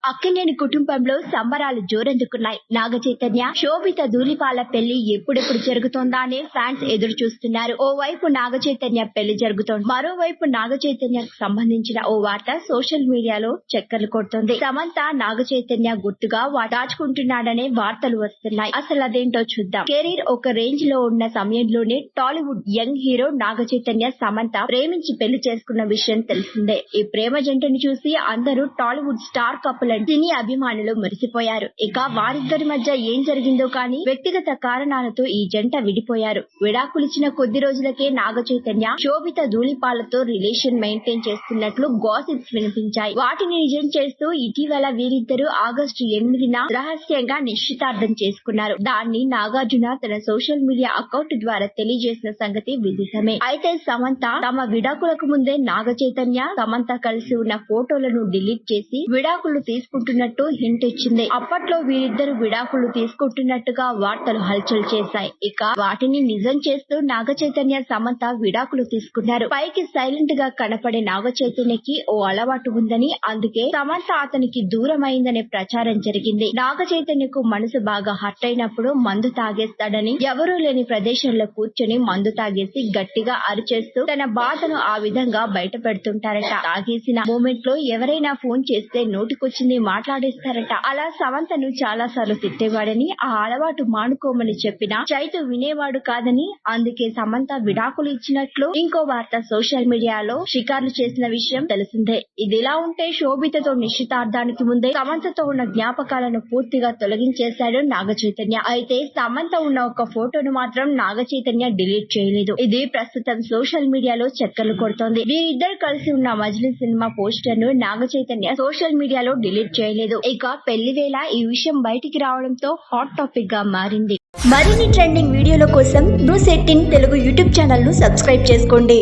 అక్కినేని కుటుంబంలో సంబరాలు జోరందుకున్నాయి. నాగ చైతన్య, శోభిత ధూళిపాల పెళ్లి ఎప్పుడెప్పుడు జరుగుతోందా అనే ఫ్యాన్స్ ఎదురు చూస్తున్నారు. ఓవైపు నాగ చైతన్య పెళ్లి జరుగుతోంది, మరోవైపు నాగ చైతన్యకు సంబంధించిన ఓ వార్త సోషల్ మీడియాలో చక్కర్లు కొడుతోంది. సమంత నాగ చైతన్య గుర్తుగా దాచుకుంటున్నాడనే వార్తలు వస్తున్నాయి. అసలు అదేంటో చూద్దాం. కెరీర్ ఒక రేంజ్ లో ఉన్న సమయంలోనే టాలీవుడ్ యంగ్ హీరో నాగ చైతన్య, సమంత ప్రేమించి పెళ్లి చేసుకున్న విషయం తెలిసిందే. ఈ ప్రేమ జంటను చూసి అందరూ టాలీవుడ్ స్టార్ కపుల్ సినీ అభిమానులు మురిసిపోయారు. ఇక వారిద్దరి మధ్య ఏం జరిగిందో కానీ వ్యక్తిగత కారణాలతో ఈ జంట విడిపోయారు. విడాకులిచ్చిన కొద్ది రోజులకే నాగ చైతన్య, శోభిత ధూళిపాలతో రిలేషన్ మెయింటైన్ చేస్తున్నట్లు గాసిప్స్ వినిపించాయి. వాటిని నిజం చేస్తూ ఇటీవల వీరిద్దరూ ఆగస్టు 8న రహస్యంగా నిశ్చితార్థం చేసుకున్నారు. దాన్ని నాగార్జున తన సోషల్ మీడియా అకౌంట్ ద్వారా తెలియజేసిన సంగతి విదితమే. అయితే సమంత తమ విడాకులకు ముందే నాగ చైతన్య, సమంత కలిసి ఉన్న ఫోటోలను డిలీట్ చేసి విడాకులు తీసుకుంటున్నట్టు హింట్ ఇచ్చింది. అప్పట్లో వీరిద్దరు విడాకులు తీసుకుంటున్నట్టుగా వార్తలు హల్చల్ చేశాయి. ఇక వాటిని నిజం చేస్తూ నాగ చైతన్య, సమంత విడాకులు తీసుకున్నారు. పైకి సైలెంట్ గా కనపడే నాగ చైతన్యకి ఓ అలవాటు ఉందని, అందుకే సమంత అతనికి దూరం అయిందనే ప్రచారం జరిగింది. నాగ చైతన్యకు మనసు బాగా హర్ట్ అయినప్పుడు మందు తాగేస్తాడని, ఎవరూ లేని ప్రదేశంలో కూర్చొని మందు తాగేసి గట్టిగా అరిచేస్తూ తన బాధను ఆ విధంగా బయట పెడుతుంటారట. తాగేసిన మూమెంట్ లో ఎవరైనా ఫోన్ చేస్తే నోటికొచ్చింది మాట్లాడేస్తారట. అలా సమంతను చాలా సార్లు తిట్టేవాడని, ఆ అలవాటు మానుకోమని చెప్పినా చైతు వినేవాడు కాదని, అందుకే సమంత విడాకులు ఇచ్చినట్లు ఇంకో వార్త సోషల్ మీడియాలో షికార్లు చేసిన విషయం తెలిసిందే. ఇదిలా ఉంటే శోభితతో నిశ్చితార్థానికి ముందే సమంతతో ఉన్న జ్ఞాపకాలను పూర్తిగా తొలగించేశాడు నాగ చైతన్య. అయితే సమంత ఉన్న ఒక ఫోటోను మాత్రం నాగ చైతన్య డిలీట్ చేయలేదు. ఇది ప్రస్తుతం సోషల్ మీడియాలో చక్కర్లు కొడుతోంది. వీరిద్దరు కలిసి ఉన్న మజిలీ సినిమా పోస్టర్ ను నాగ చైతన్య సోషల్ మీడియాలో డిలీట్ చేయలేదు. ఇక పెళ్లి వేళ ఈ విషయం బయటికి రావడంతో హాట్ టాపిక్ గా మారింది. మరిన్ని ట్రెండింగ్ వీడియోల కోసం న్యూస్ 18 తెలుగు యూట్యూబ్ ఛానల్ ను సబ్స్క్రైబ్ చేసుకోండి.